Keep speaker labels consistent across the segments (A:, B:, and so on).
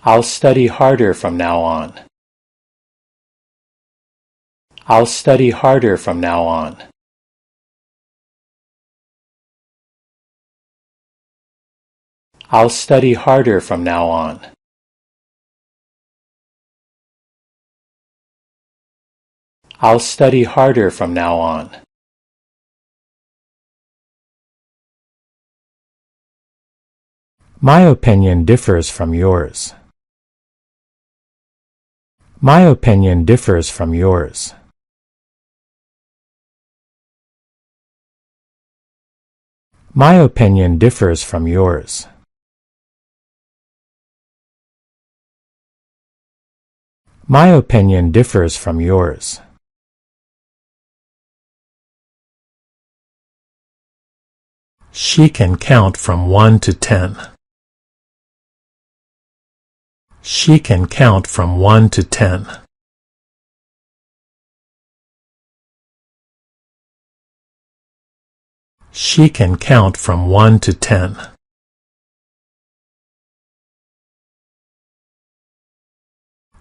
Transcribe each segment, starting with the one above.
A: I'll study harder from now on. I'll study harder from now on. I'll study harder from now on. I'll study harder from now on. My opinion differs from yours. My opinion differs from yours. My opinion differs from yours. My opinion differs from yours. She can count from 1 to 10. She can count from 1 to 10. She can count from 1 to 10.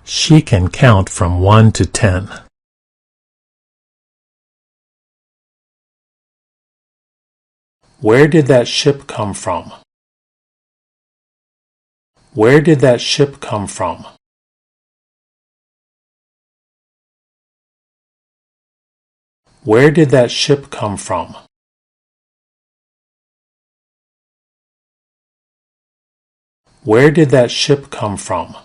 A: She can count from 1 to 10. Where did that ship come from? Where did that ship come from? Where did that ship come from? Where did that ship come from?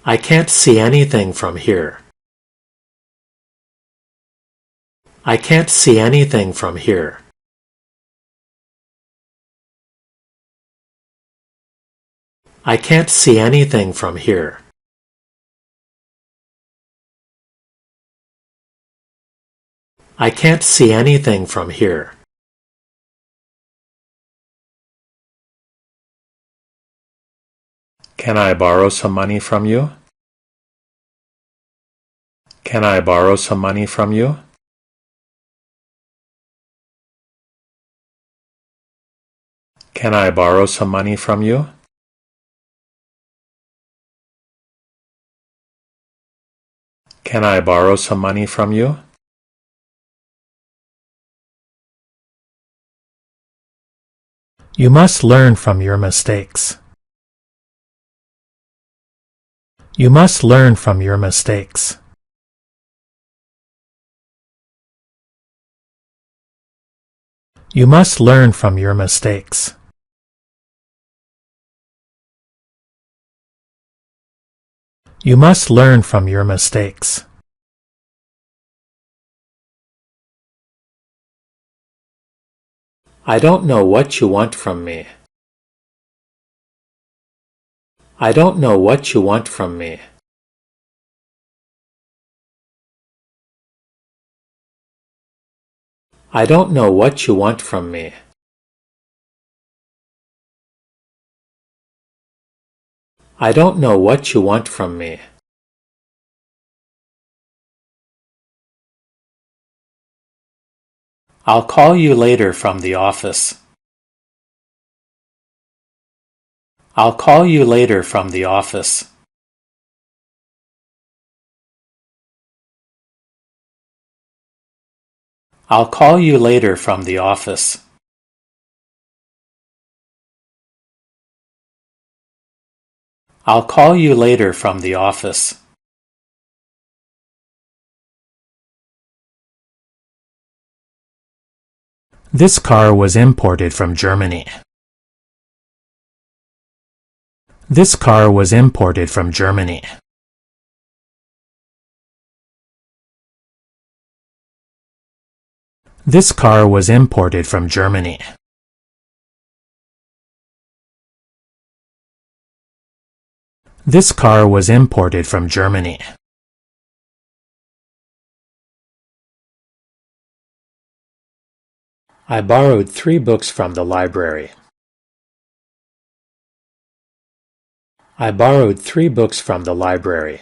A: I can't see anything from here. I can't see anything from here. I can't see anything from here. I can't see anything from here. Can I borrow some money from you? Can I borrow some money from you? Can I borrow some money from you? Can I borrow some money from you? You must learn from your mistakes. You must learn from your mistakes. You must learn from your mistakes. You must learn from your mistakes. I don't know what you want from me. I don't know what you want from me. I don't know what you want from me. I don't know what you want from me. I'll call you later from the office. I'll call you later from the office. I'll call you later from the office. I'll call you later from the office. This car was imported from Germany. This car was imported from Germany. This car was imported from Germany. This car was imported from Germany. I borrowed 3 books from the library. I borrowed 3 books from the library.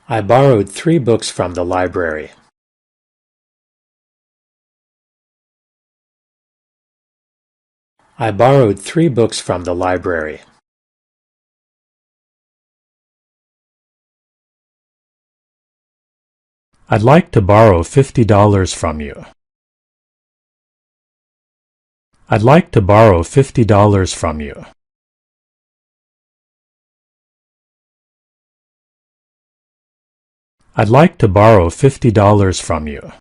A: I borrowed 3 books from the library. I borrowed 3 books from the library. I'd like to borrow $50 from you. I'd like to borrow $50 from you. I'd like to borrow $50 from you.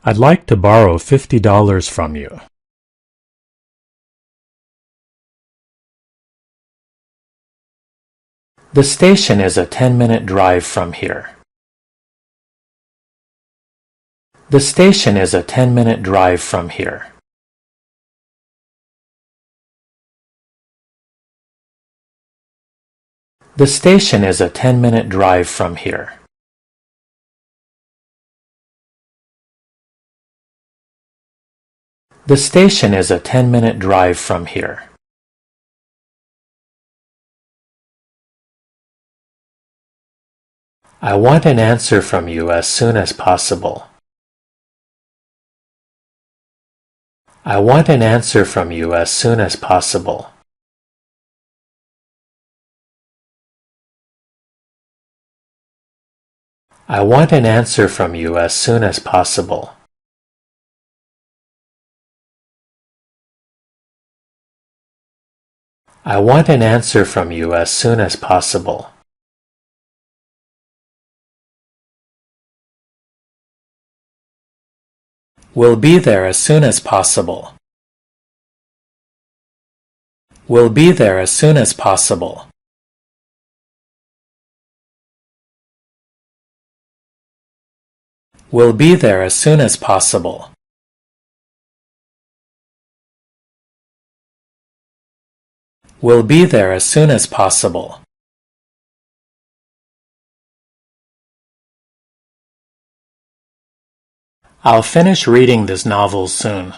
A: I'd like to borrow $50 from you. The station is a 10-minute drive from here. The station is a 10-minute drive from here. The station is a 10-minute drive from here. The station is a 10-minute drive from here. I want an answer from you as soon as possible. I want an answer from you as soon as possible. I want an answer from you as soon as possible. I want an answer from you as soon as possible. We'll be there as soon as possible. We'll be there as soon as possible. We'll be there as soon as possible. We'll be there as soon as possible. I'll finish reading this novel soon.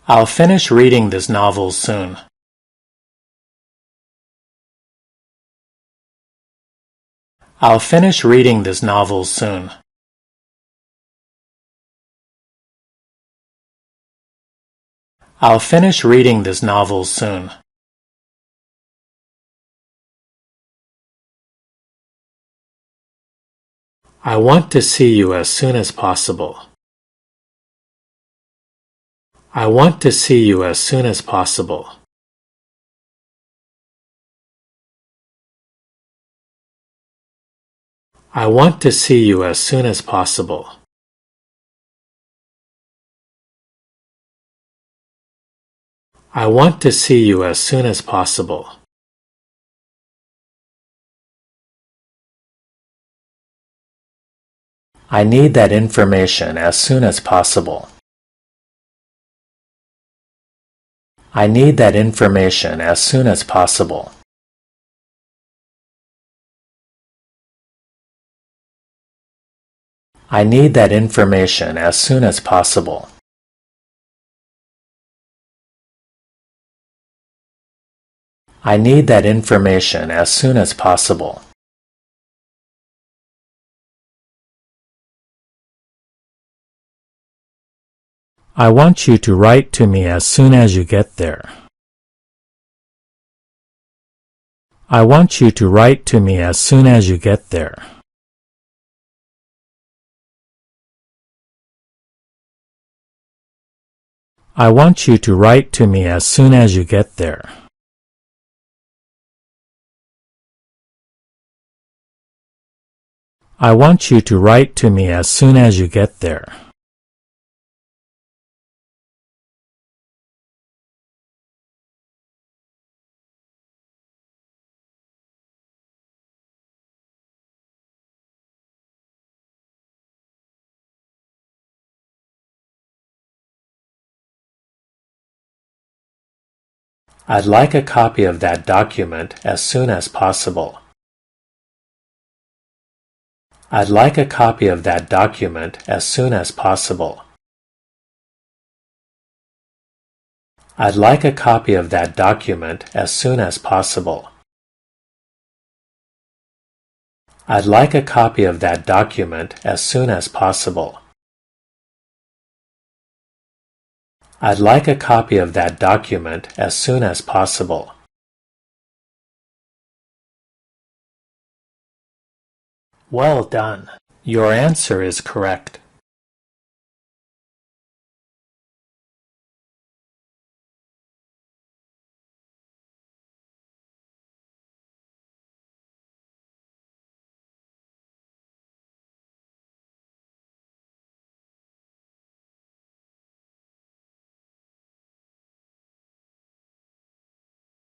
A: I'll finish reading this novel soon. I'll finish reading this novel soon. I'll finish reading this novel soon. I want to see you as soon as possible. I want to see you as soon as possible. I want to see you as soon as possible. I want to see you as soon as possible. I need that information as soon as possible. I need that information as soon as possible. I need that information as soon as possible. I need that information as soon as possible. I want you to write to me as soon as you get there. I want you to write to me as soon as you get there. I want you to write to me as soon as you get there. I want you to write to me as soon as you get there. I'd like a copy of that document as soon as possible. I'd like a copy of that document as soon as possible. I'd like a copy of that document as soon as possible. I'd like a copy of that document as soon as possible. I'd like a copy of that document as soon as possible. Well done. Your answer is correct.